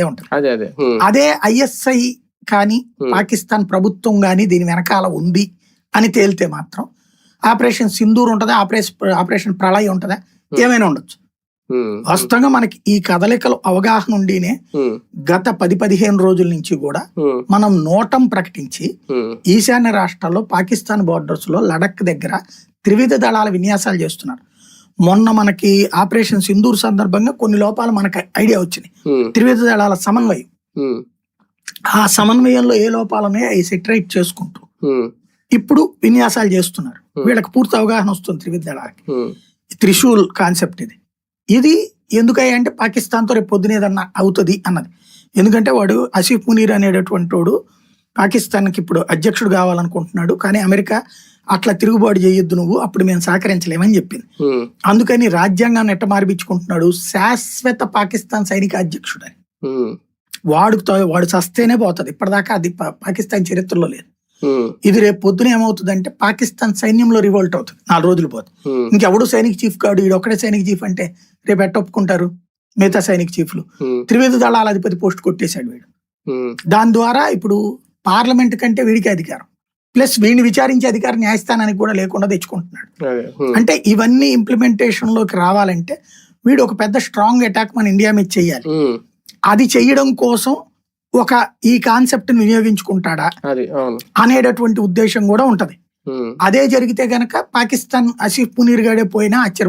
ఉంటుంది. అదే ఐఎస్ఐ కానీ పాకిస్తాన్ ప్రభుత్వం కానీ దీని వెనకాల ఉంది అని తేలితే మాత్రం ఆపరేషన్ సింధూర్ ఉంటదా, ఆపరేషన్ ప్రళయ్ ఉంటదా, ఏమైనా ఉండొచ్చు. వాస్తవంగా మనకి ఈ కదలికలు అవగాహన ఉండినే గత 10-15 రోజుల నుంచి కూడా మనం నోటం ప్రకటించి ఈశాన్య రాష్ట్రాల్లో పాకిస్తాన్ బోర్డర్స్ లో లడక్ దగ్గర త్రివిధ దళాల విన్యాసాలు చేస్తున్నారు. మొన్న మనకి ఆపరేషన్ సింధూర్ సందర్భంగా కొన్ని లోపాలు మనకు ఐడియా వచ్చినాయి. త్రివిధ దళాల సమన్వయం, ఆ సమన్వయంలో ఏ లోపాలు ఉన్నాయో అవి సెటరేట్ చేసుకుంటూ ఇప్పుడు విన్యాసాలు చేస్తున్నారు. వీళ్ళకి పూర్తి అవగాహన వస్తుంది త్రివిధ దళాలకి. త్రిశూల్ కాన్సెప్ట్ ఇది ఎందుకంటే పాకిస్తాన్తో రేపు పొద్దున ఏదన్నా అవుతుంది అన్నది. ఎందుకంటే వాడు ఆసిఫ్ మునీర్ అనేటటువంటి వాడు పాకిస్తాన్కి ఇప్పుడు అధ్యక్షుడు కావాలనుకుంటున్నాడు, కానీ అమెరికా అట్లా తిరుగుబాటు చేయొద్దు నువ్వు, అప్పుడు మేము సహకరించలేమని చెప్పింది. అందుకని రాజ్యాంగాన్ని ఎట్ట మార్పించుకుంటున్నాడు, శాశ్వత పాకిస్తాన్ సైనిక అధ్యక్షుడు అని. వాడు చస్తేనే పోతుంది, ఇప్పటిదాకా అది పాకిస్తాన్ చరిత్రలో లేదు. ఇది రేపు పొద్దున ఏమవుతుందంటే పాకిస్తాన్ సైన్యంలో రివోల్ట్ అవుతుంది, 4 రోజులు పోతుంది. ఇంకెవడు సైనిక చీఫ్ కాడు, వీడు ఒక్కడే సైనిక చీఫ్ అంటే రేపు ఎట్ట ఒప్పుకుంటారు మిగతా సైనిక చీఫ్లు? త్రివిధ దళాల అధిపతి పోస్ట్ కొట్టేశాడు వీడు. దాని ద్వారా ఇప్పుడు పార్లమెంట్ కంటే వీడికి అధికారం, ప్లస్ వీడిని విచారించే అధికారం న్యాయస్థానానికి కూడా లేకుండా తెచ్చుకుంటున్నాడు. అంటే ఇవన్నీ ఇంప్లిమెంటేషన్ లోకి రావాలంటే వీడు ఒక పెద్ద స్ట్రాంగ్ అటాక్ మన ఇండియా మీద చెయ్యాలి. అది చెయ్యడం కోసం ఈ కాన్సెప్ట్ ని వినియోగించుకుంటాడా అనేటటువంటి ఉద్దేశం కూడా ఉంటది. అదే జరిగితే గనక పాకిస్తాన్ ఆసిఫ్ మునీర్ గాడే పోయినా ఆశ్చర్య